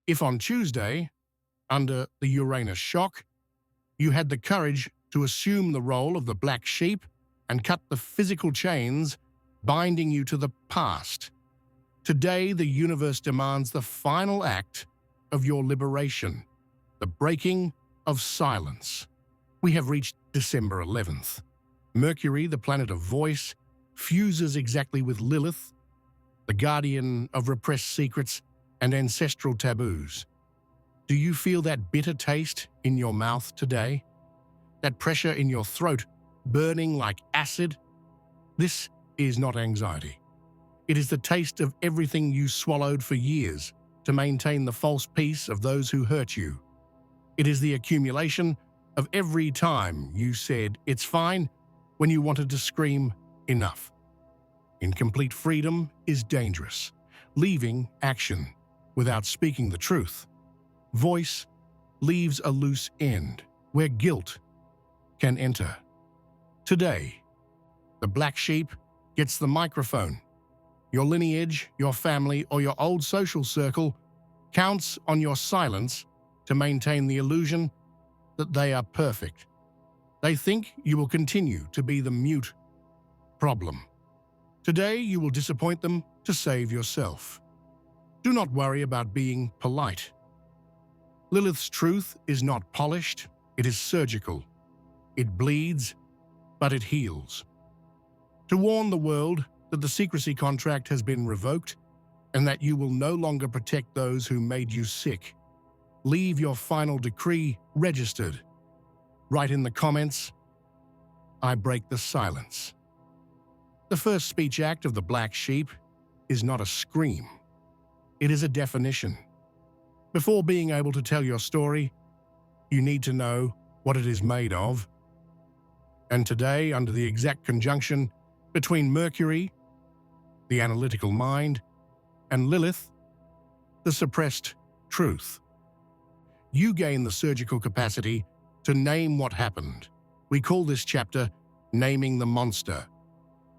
If on Tuesday, under the Uranus shock, you had the courage to assume the role of the black sheep and cut the physical chains binding you to the past, today the universe demands the final act of your liberation, the breaking of silence. We have reached December 11th. Mercury, the planet of voice, fuses exactly with Lilith, the guardian of repressed secrets and ancestral taboos. Do you feel that bitter taste in your mouth today? That pressure in your throat burning like acid? This is not anxiety. It is the taste of everything you swallowed for years to maintain the false peace of those who hurt you. It is the accumulation of every time you said, "It's fine," when you wanted to scream, "Enough." Incomplete freedom is dangerous, leaving action without speaking the truth. Voice leaves a loose end where guilt can enter. Today, the black sheep gets the microphone. Your lineage, your family, or your old social circle counts on your silence to maintain the illusion that they are perfect. They think you will continue to be the mute problem. Today, you will disappoint them to save yourself. Do not worry about being polite. Lilith's truth is not polished, it is surgical. It bleeds, but it heals. To warn the world that the secrecy contract has been revoked and that you will no longer protect those who made you sick. Leave your final decree registered. Write in the comments, "I break the silence." The first speech act of the black sheep is not a scream. It is a definition. Before being able to tell your story, you need to know what it is made of. And today, under the exact conjunction between Mercury, the analytical mind, and Lilith, the suppressed truth, you gain the surgical capacity to name what happened. We call this chapter Naming the Monster.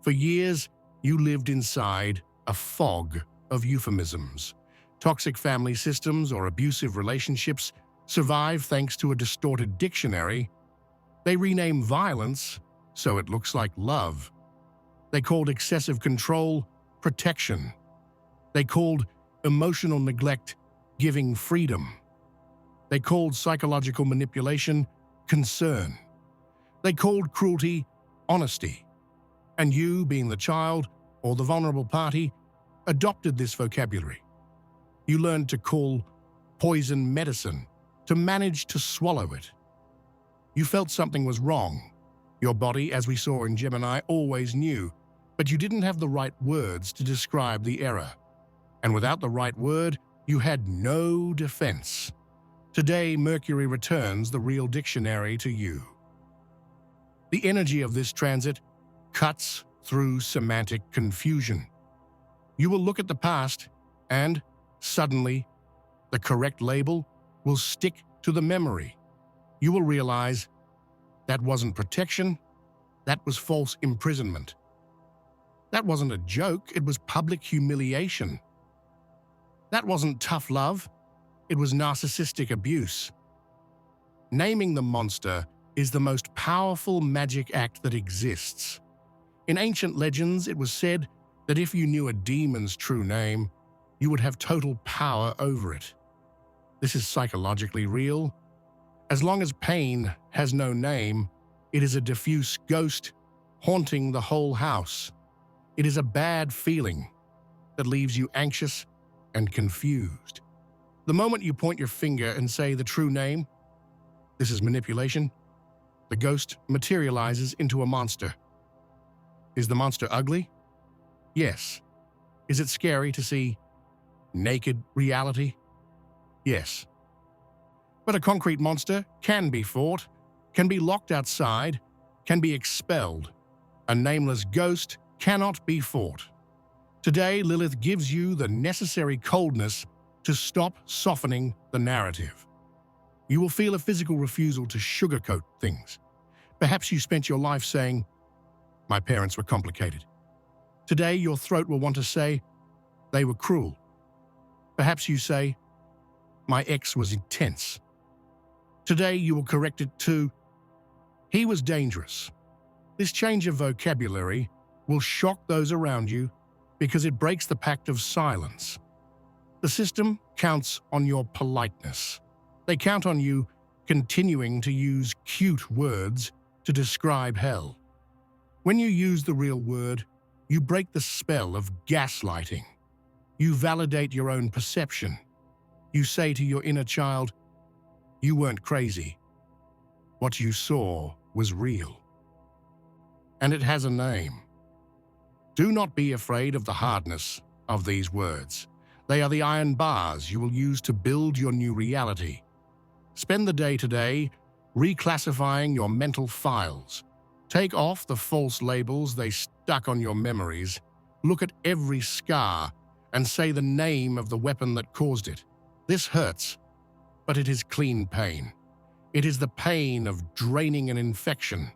For years, you lived inside a fog of euphemisms. Toxic family systems or abusive relationships survive thanks to a distorted dictionary. They rename violence so it looks like love. They called excessive control protection. They called emotional neglect giving freedom. They called psychological manipulation concern. They called cruelty honesty. And you, being the child or the vulnerable party, adopted this vocabulary. You learned to call poison medicine, to manage to swallow it. You felt something was wrong. Your body, as we saw in Gemini, always knew, but you didn't have the right words to describe the error. And without the right word, you had no defense. Today, Mercury returns the real dictionary to you. The energy of this transit cuts through semantic confusion. You will look at the past and, suddenly, the correct label will stick to the memory. You will realize that wasn't protection, that was false imprisonment. That wasn't a joke, it was public humiliation. That wasn't tough love, it was narcissistic abuse. Naming the monster is the most powerful magic act that exists. In ancient legends, it was said that if you knew a demon's true name, you would have total power over it. This is psychologically real. As long as pain has no name, it is a diffuse ghost haunting the whole house. It is a bad feeling that leaves you anxious and confused. The moment you point your finger and say the true name, this is manipulation, the ghost materializes into a monster. Is the monster ugly? Yes. Is it scary to see naked reality? Yes. But a concrete monster can be fought, can be locked outside, can be expelled. A nameless ghost cannot be fought. Today, Lilith gives you the necessary coldness to stop softening the narrative. You will feel a physical refusal to sugarcoat things. Perhaps you spent your life saying, "My parents were complicated." Today, your throat will want to say, "They were cruel." Perhaps you say, "My ex was intense." Today you will correct it to, "He was dangerous." This change of vocabulary will shock those around you because it breaks the pact of silence. The system counts on your politeness. They count on you continuing to use cute words to describe hell. When you use the real word, you break the spell of gaslighting. You validate your own perception. You say to your inner child, "You weren't crazy. What you saw was real." And it has a name. Do not be afraid of the hardness of these words. They are the iron bars you will use to build your new reality. Spend the day today reclassifying your mental files. Take off the false labels they stuck on your memories. Look at every scar and say the name of the weapon that caused it. This hurts, but it is clean pain. It is the pain of draining an infection.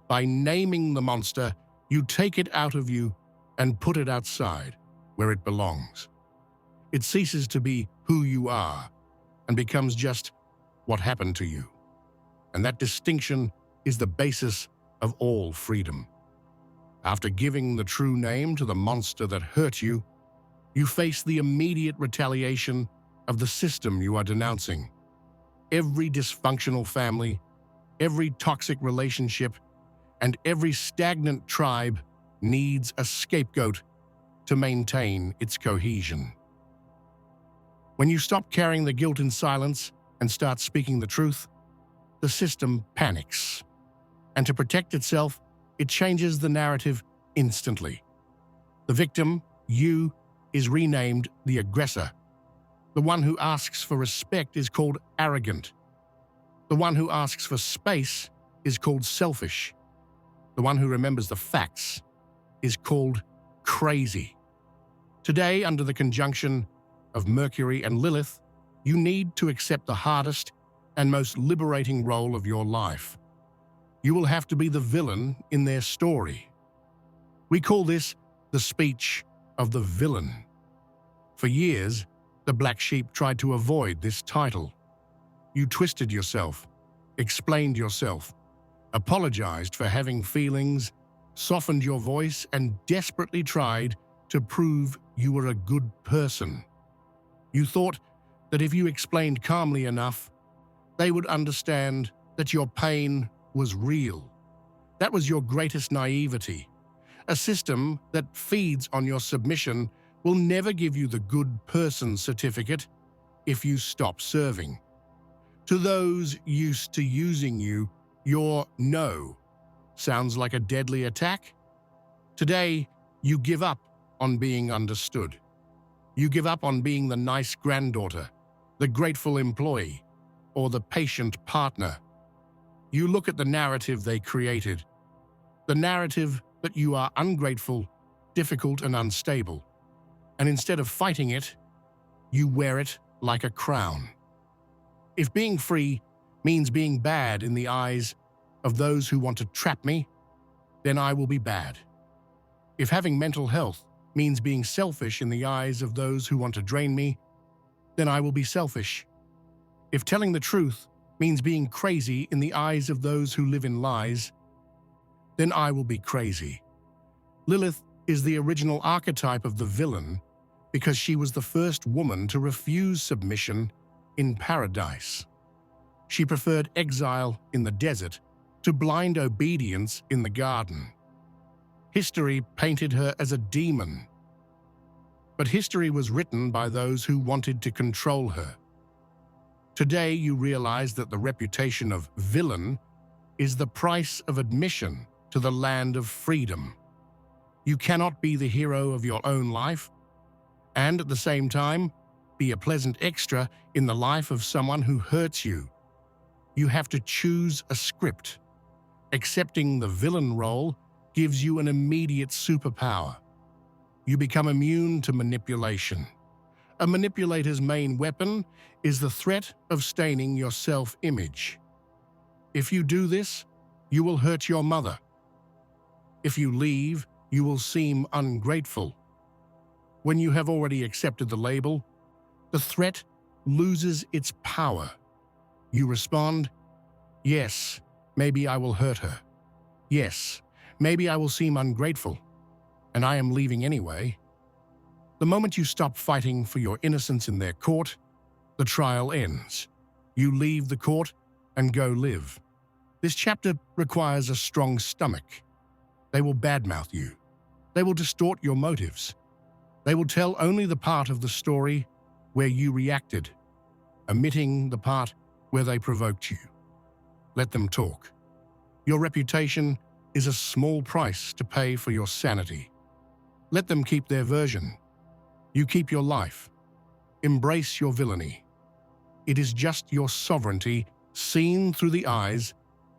By naming the monster, you take it out of you and put it outside, where it belongs. It ceases to be who you are and becomes just what happened to you. And that distinction is the basis of all freedom. After giving the true name to the monster that hurt you, you face the immediate retaliation of the system you are denouncing. Every dysfunctional family, every toxic relationship, and every stagnant tribe needs a scapegoat to maintain its cohesion. When you stop carrying the guilt in silence and start speaking the truth, the system panics. And to protect itself, it changes the narrative instantly. The victim, you, is renamed the aggressor. The one who asks for respect is called arrogant. The one who asks for space is called selfish. The one who remembers the facts is called crazy. Today, under the conjunction of Mercury and Lilith, you need to accept the hardest and most liberating role of your life. You will have to be the villain in their story. We call this the speech of the villain. For years, the black sheep tried to avoid this title. You twisted yourself, explained yourself, apologized for having feelings, softened your voice, and desperately tried to prove you were a good person. You thought that if you explained calmly enough, they would understand that your pain was real. That was your greatest naivety. A system that feeds on your submission will never give you the good person certificate if you stop serving. To those used to using you, your no sounds like a deadly attack. Today, you give up on being understood. You give up on being the nice granddaughter, the grateful employee, or the patient partner. You look at the narrative they created, the narrative that you are ungrateful, difficult, and unstable. And instead of fighting it, you wear it like a crown. If being free means being bad in the eyes of those who want to trap me, then I will be bad. If having mental health means being selfish in the eyes of those who want to drain me, then I will be selfish. If telling the truth means being crazy in the eyes of those who live in lies, then I will be crazy. Lilith is the original archetype of the villain because she was the first woman to refuse submission in paradise. She preferred exile in the desert to blind obedience in the garden. History painted her as a demon, but history was written by those who wanted to control her. Today, you realize that the reputation of villain is the price of admission to the land of freedom. You cannot be the hero of your own life and at the same time be a pleasant extra in the life of someone who hurts you. You have to choose a script. Accepting the villain role gives you an immediate superpower. You become immune to manipulation. A manipulator's main weapon is the threat of staining your self-image. If you do this, you will hurt your mother. If you leave, you will seem ungrateful. When you have already accepted the label, the threat loses its power. You respond, yes, maybe I will hurt her. Yes, maybe I will seem ungrateful, and I am leaving anyway. The moment you stop fighting for your innocence in their court, the trial ends. You leave the court and go live. This chapter requires a strong stomach. They will badmouth you. They will distort your motives. They will tell only the part of the story where you reacted, omitting the part where they provoked you. Let them talk. Your reputation is a small price to pay for your sanity. Let them keep their version. You keep your life. Embrace your villainy. It is just your sovereignty seen through the eyes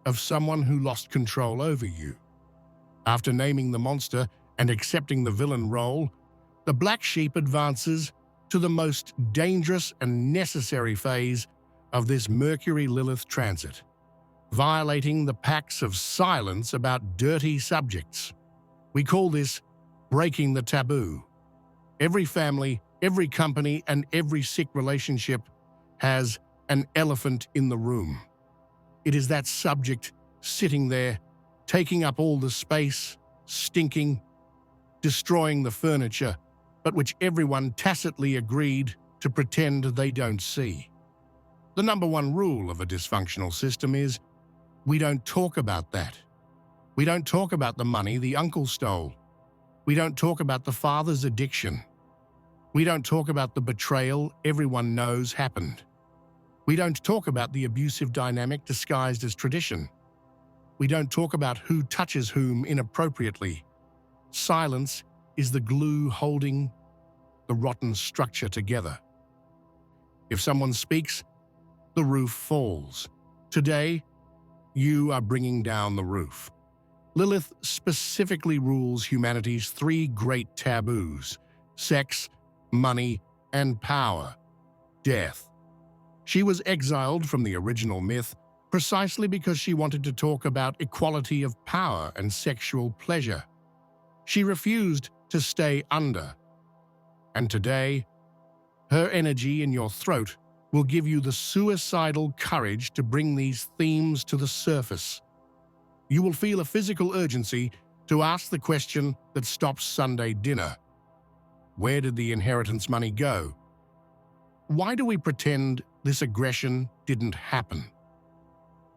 of someone who lost control over you. After naming the monster and accepting the villain role, the black sheep advances to the most dangerous and necessary phase of this Mercury Lilith transit, violating the pacts of silence about dirty subjects. We call this breaking the taboo. Every family, every company, and every sick relationship has an elephant in the room. It is that subject sitting there, taking up all the space, stinking, destroying the furniture, but which everyone tacitly agreed to pretend they don't see. The number one rule of a dysfunctional system is, we don't talk about that. We don't talk about the money the uncle stole. We don't talk about the father's addiction. We don't talk about the betrayal everyone knows happened. We don't talk about the abusive dynamic disguised as tradition. We don't talk about who touches whom inappropriately. Silence is the glue holding the rotten structure together. If someone speaks, the roof falls. Today, you are bringing down the roof. Lilith specifically rules humanity's three great taboos: sex, money, and power, death. She was exiled from the original myth precisely because she wanted to talk about equality of power and sexual pleasure. She refused to stay under. And today, her energy in your throat will give you the suicidal courage to bring these themes to the surface. You will feel a physical urgency to ask the question that stops Sunday dinner. Where did the inheritance money go? Why do we pretend this aggression didn't happen?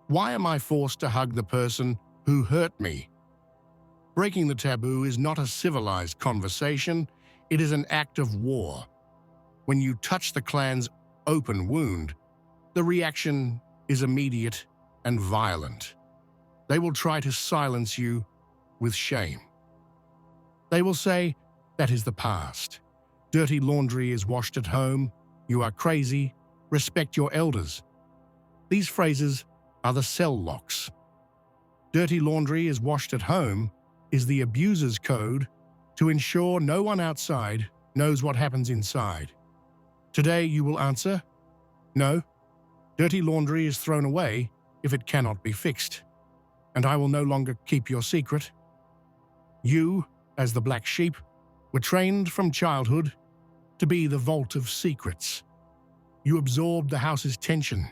Why am I forced to hug the person who hurt me? Breaking the taboo is not a civilized conversation, it is an act of war. When you touch the clan's open wound, the reaction is immediate and violent. They will try to silence you with shame. They will say, that is the past. Dirty laundry is washed at home. You are crazy. Respect your elders. These phrases are the cell locks. Dirty laundry is washed at home is the abuser's code to ensure no one outside knows what happens inside. Today you will answer, no, dirty laundry is thrown away if it cannot be fixed, and I will no longer keep your secret. You, as the black sheep, were trained from childhood to be the vault of secrets. You absorbed the house's tension.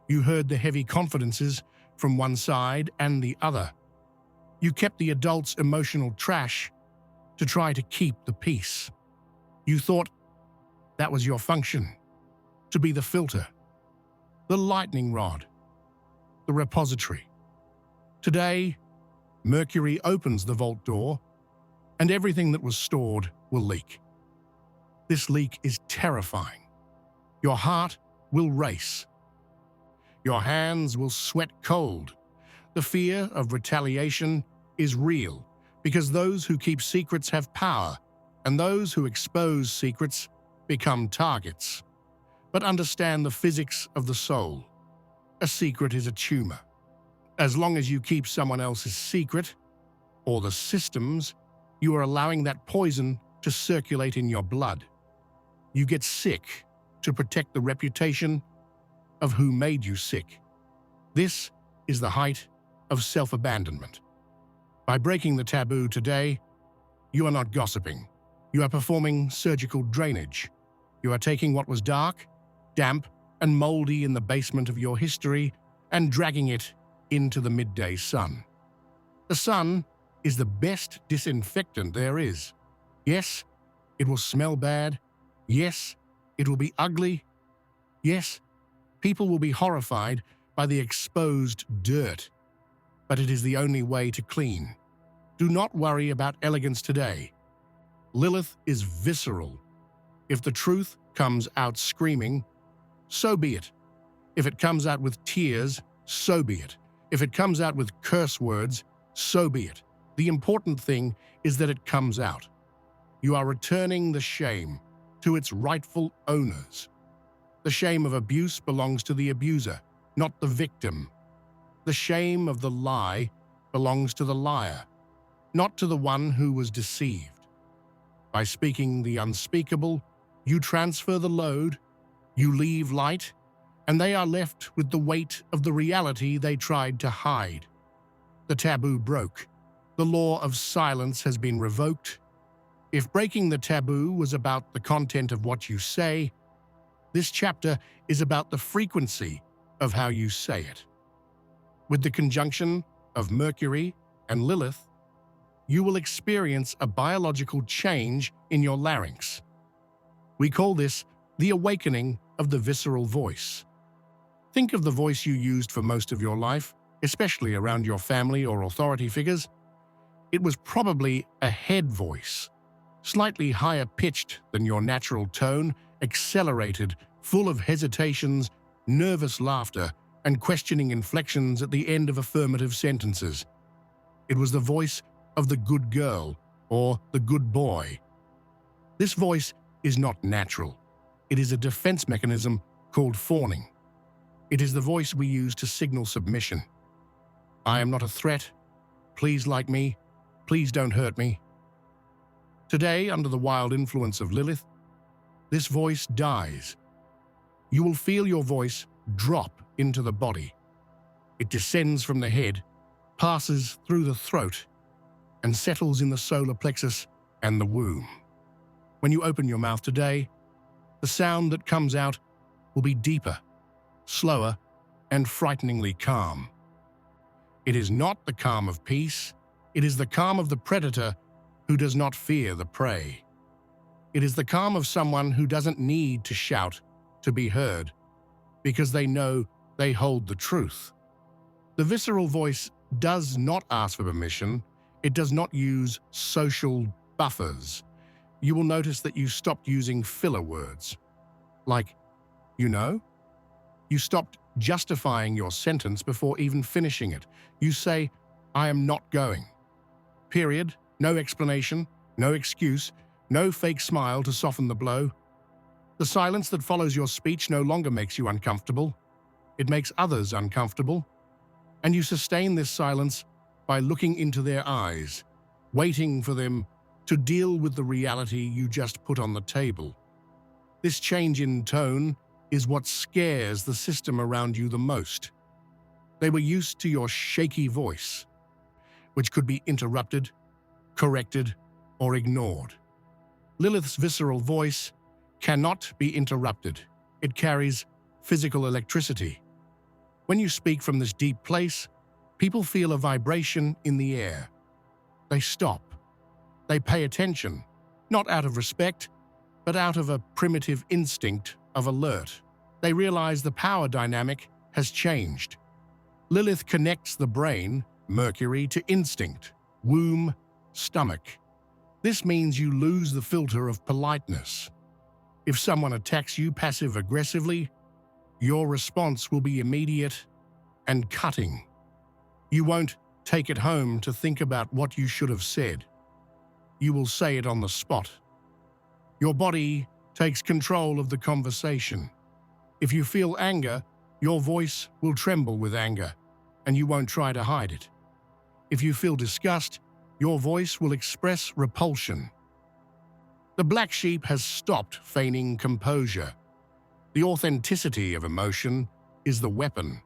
You heard the heavy confidences from one side and the other. You kept the adults' emotional trash to try to keep the peace. You thought that was your function, to be the filter, the lightning rod, the repository. Today, Mercury opens the vault door, and everything that was stored will leak. This leak is terrifying. Your heart will race. Your hands will sweat cold. The fear of retaliation is real because those who keep secrets have power, and those who expose secrets become targets. But understand the physics of the soul. A secret is a tumor. As long as you keep someone else's secret, or the system's, you are allowing that poison to circulate in your blood. You get sick to protect the reputation of who made you sick. This is the height of self-abandonment. By breaking the taboo today, you are not gossiping. You are performing surgical drainage. You are taking what was dark damp and moldy in the basement of your history and dragging it into the midday sun. The sun is the best disinfectant there is. Yes, it will smell bad. Yes, it will be ugly. Yes, people will be horrified by the exposed dirt. But it is the only way to clean. Do not worry about elegance today. Lilith is visceral. If the truth comes out screaming, so be it. If it comes out with tears, so be it. If it comes out with curse words, so be it. The important thing is that it comes out. You are returning the shame to its rightful owners. The shame of abuse belongs to the abuser, not the victim. The shame of the lie belongs to the liar, not to the one who was deceived. By speaking the unspeakable, you transfer the load, you leave light, and they are left with the weight of the reality they tried to hide. The taboo broke. The law of silence has been revoked. If breaking the taboo was about the content of what you say, this chapter is about the frequency of how you say it. With the conjunction of Mercury and Lilith, you will experience a biological change in your larynx. We call this the awakening of the visceral voice. Think of the voice you used for most of your life, especially around your family or authority figures. It was probably a head voice, slightly higher pitched than your natural tone, accelerated, full of hesitations, nervous laughter, and questioning inflections at the end of affirmative sentences. It was the voice of the good girl or the good boy. This voice is not natural. It is a defense mechanism called fawning. It is the voice we use to signal submission. I am not a threat. Please like me. Please don't hurt me. Today, under the wild influence of Lilith, this voice dies. You will feel your voice drop into the body. It descends from the head, passes through the throat, and settles in the solar plexus and the womb. When you open your mouth today, the sound that comes out will be deeper, slower, and frighteningly calm. It is not the calm of peace. It is the calm of the predator who does not fear the prey. It is the calm of someone who doesn't need to shout to be heard, because they know they hold the truth. The visceral voice does not ask for permission. It does not use social buffers. You will notice that you stopped using filler words, like, you know? You stopped justifying your sentence before even finishing it. You say, I am not going. Period. No explanation, no excuse, no fake smile to soften the blow. The silence that follows your speech no longer makes you uncomfortable. It makes others uncomfortable. And you sustain this silence by looking into their eyes, waiting for them to deal with the reality you just put on the table. This change in tone is what scares the system around you the most. They were used to your shaky voice, which could be interrupted, corrected, or ignored. Lilith's visceral voice cannot be interrupted. It carries physical electricity. When you speak from this deep place, people feel a vibration in the air. They stop. They pay attention, not out of respect, but out of a primitive instinct of alert. They realize the power dynamic has changed. Lilith connects the brain, Mercury, to instinct, womb, stomach. This means you lose the filter of politeness. If someone attacks you passive-aggressively, your response will be immediate and cutting. You won't take it home to think about what you should have said. You will say it on the spot. Your body takes control of the conversation. If you feel anger, your voice will tremble with anger, and you won't try to hide it. If you feel disgust, your voice will express repulsion. The black sheep has stopped feigning composure. The authenticity of emotion is the weapon.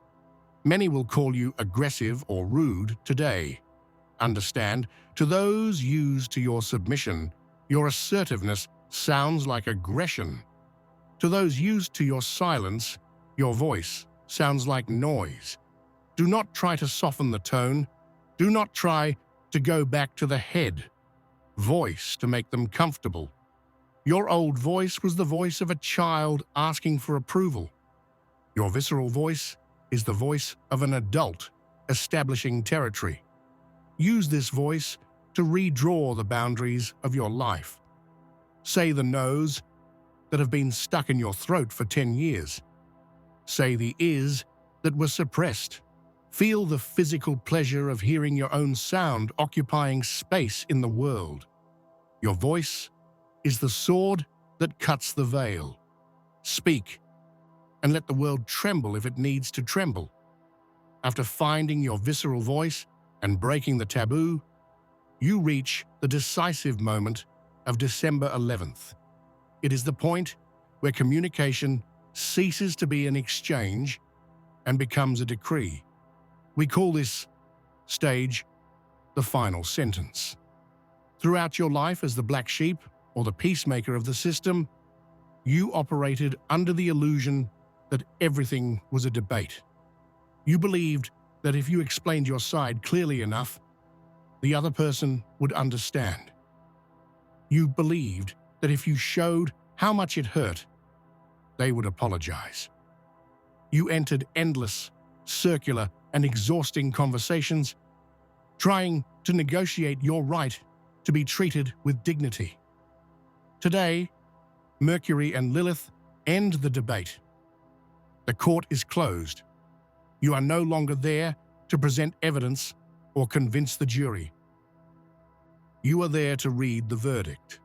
Many will call you aggressive or rude today. Understand, to those used to your submission, your assertiveness sounds like aggression. To those used to your silence, your voice sounds like noise. Do not try to soften the tone. Do not try to go back to the head voice to make them comfortable. Your old voice was the voice of a child asking for approval. Your visceral voice is the voice of an adult establishing territory. Use this voice to redraw the boundaries of your life. Say the no's that have been stuck in your throat for 10 years. Say the is that were suppressed. Feel the physical pleasure of hearing your own sound occupying space in the world. Your voice is the sword that cuts the veil. Speak, and let the world tremble if it needs to tremble. After finding your visceral voice and breaking the taboo, you reach the decisive moment of December 11th. It is the point where communication ceases to be an exchange and becomes a decree. We call this stage the final sentence. Throughout your life as the black sheep or the peacemaker of the system, you operated under the illusion that everything was a debate. You believed that if you explained your side clearly enough, the other person would understand. You believed that if you showed how much it hurt, they would apologize. You entered endless, circular, and exhausting conversations, trying to negotiate your right to be treated with dignity. Today, Mercury and Lilith end the debate. The court is closed. You are no longer there to present evidence or convince the jury. You are there to read the verdict.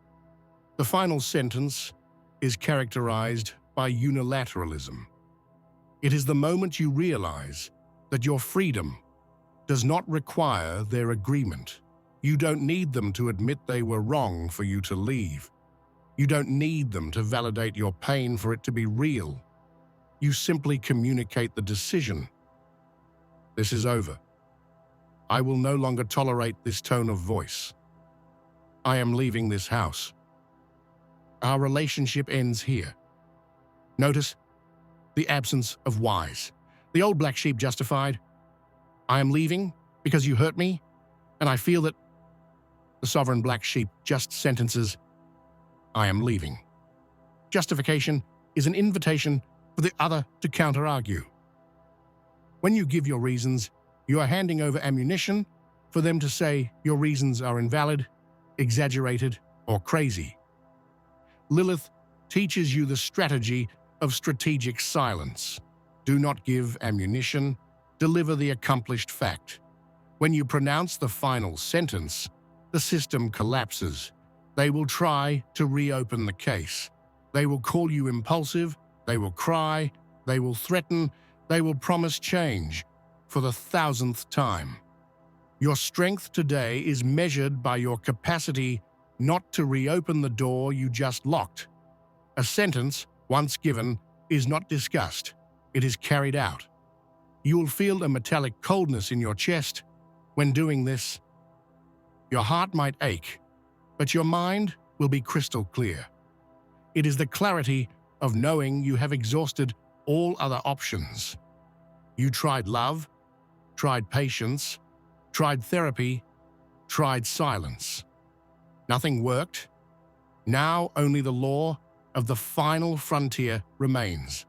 The final sentence is characterized by unilateralism. It is the moment you realize that your freedom does not require their agreement. You don't need them to admit they were wrong for you to leave. You don't need them to validate your pain for it to be real. You simply communicate the decision. This is over. I will no longer tolerate this tone of voice. I am leaving this house. Our relationship ends here. Notice the absence of whys. The old black sheep justified, I am leaving because you hurt me, and I feel that the sovereign black sheep just sentences, I am leaving. Justification is an invitation for the other to counter-argue. When you give your reasons, you are handing over ammunition for them to say your reasons are invalid, exaggerated, or crazy. Lilith teaches you the strategy of strategic silence. Do not give ammunition, deliver the accomplished fact. When you pronounce the final sentence, the system collapses. They will try to reopen the case. They will call you impulsive, they will cry, they will threaten, they will promise change for the 1,000th time. Your strength today is measured by your capacity not to reopen the door you just locked. A sentence, once given, is not discussed. It is carried out. You will feel a metallic coldness in your chest when doing this. Your heart might ache, but your mind will be crystal clear. It is the clarity of knowing you have exhausted all other options. You tried love, tried patience, tried therapy, tried silence. Nothing worked. Now only the law of the final frontier remains.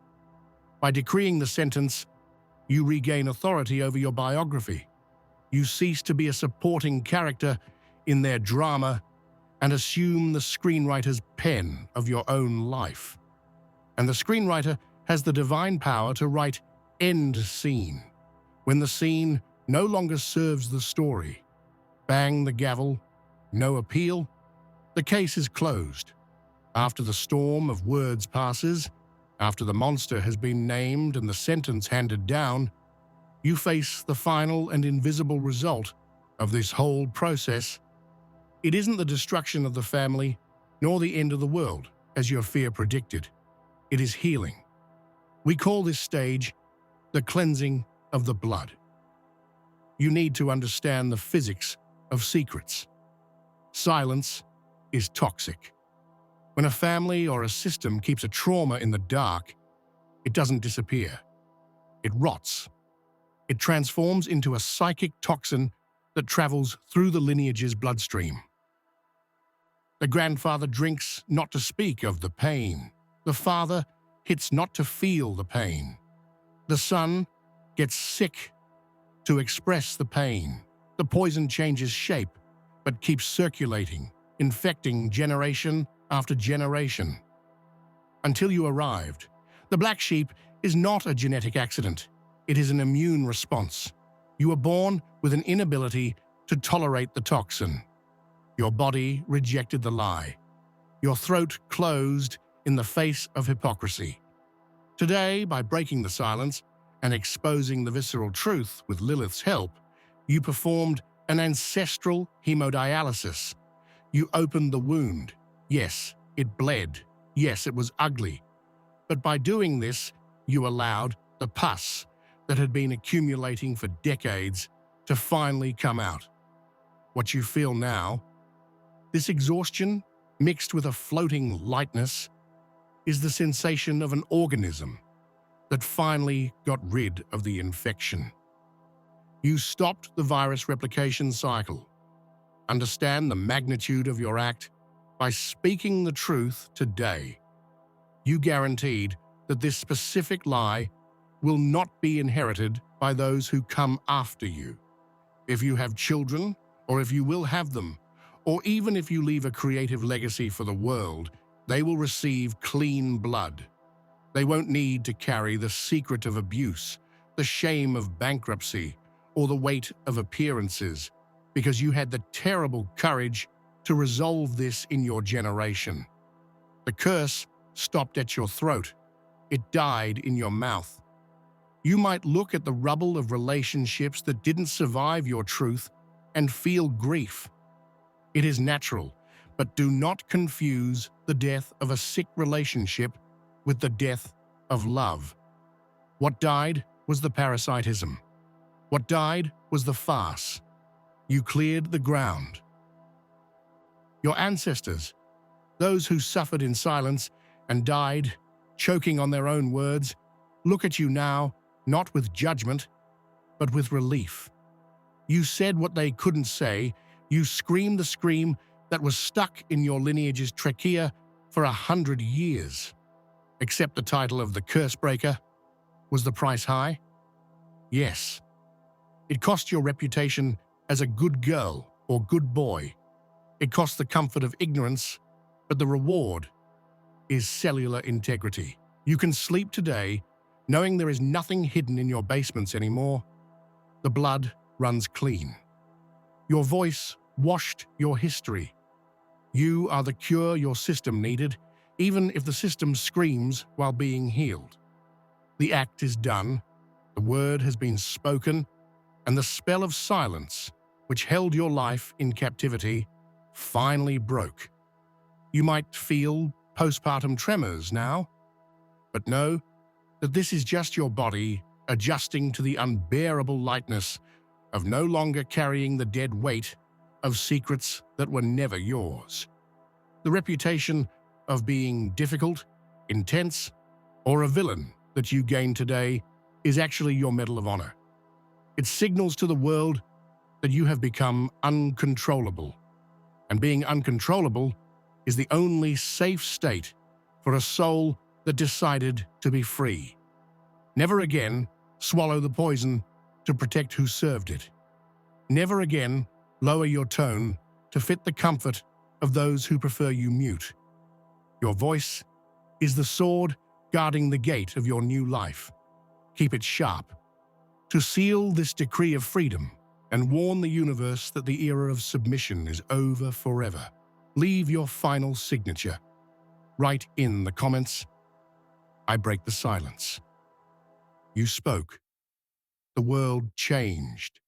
By decreeing the sentence, you regain authority over your biography. You cease to be a supporting character in their drama and assume the screenwriter's pen of your own life. And the screenwriter has the divine power to write end scene, when the scene no longer serves the story. Bang the gavel, no appeal, the case is closed. After the storm of words passes, after the monster has been named and the sentence handed down, you face the final and invisible result of this whole process. It isn't the destruction of the family, nor the end of the world, as your fear predicted. It is healing. We call this stage the cleansing of the blood. You need to understand the physics of secrets. Silence is toxic. When a family or a system keeps a trauma in the dark, it doesn't disappear. It rots. It transforms into a psychic toxin that travels through the lineage's bloodstream. The grandfather drinks not to speak of the pain. The father hits not to feel the pain. The son gets sick to express the pain. The poison changes shape, but keeps circulating, infecting generation after generation. Until you arrived, the black sheep is not a genetic accident. It is an immune response. You were born with an inability to tolerate the toxin. Your body rejected the lie. Your throat closed in the face of hypocrisy. Today, by breaking the silence and exposing the visceral truth with Lilith's help, you performed an ancestral hemodialysis. You opened the wound. Yes, it bled. Yes, it was ugly. But by doing this, you allowed the pus that had been accumulating for decades to finally come out. What you feel now, this exhaustion mixed with a floating lightness, is the sensation of an organism that finally got rid of the infection. You stopped the virus replication cycle. Understand the magnitude of your act by speaking the truth today. You guaranteed that this specific lie will not be inherited by those who come after you. If you have children, or if you will have them, or even if you leave a creative legacy for the world, they will receive clean blood. They won't need to carry the secret of abuse, the shame of bankruptcy, or the weight of appearances, because you had the terrible courage to resolve this in your generation. The curse stopped at your throat. It died in your mouth. You might look at the rubble of relationships that didn't survive your truth and feel grief. It is natural, but do not confuse the death of a sick relationship with the death of love. What died was the parasitism. What died was the farce. You cleared the ground. Your ancestors, those who suffered in silence and died, choking on their own words, look at you now, not with judgment, but with relief. You said what they couldn't say. You screamed the scream that was stuck in your lineage's trachea for 100 years. Accept the title of the curse breaker. Was the price high? Yes. It cost your reputation as a good girl or good boy. It cost the comfort of ignorance, but the reward is cellular integrity. You can sleep today knowing there is nothing hidden in your basements anymore. The blood runs clean. Your voice washed your history. You are the cure your system needed, even if the system screams while being healed. The act is done, the word has been spoken, and the spell of silence, which held your life in captivity, finally broke. You might feel postpartum tremors now, but know that this is just your body adjusting to the unbearable lightness of no longer carrying the dead weight of secrets that were never yours. The reputation of being difficult, intense, or a villain that you gain today is actually your Medal of Honor. It signals to the world that you have become uncontrollable, and being uncontrollable is the only safe state for a soul that decided to be free. Never again swallow the poison to protect who served it. Never again lower your tone to fit the comfort of those who prefer you mute. Your voice is the sword guarding the gate of your new life. Keep it sharp. To seal this decree of freedom and warn the universe that the era of submission is over forever, leave your final signature. Write in the comments, "I break the silence." You spoke. The world changed.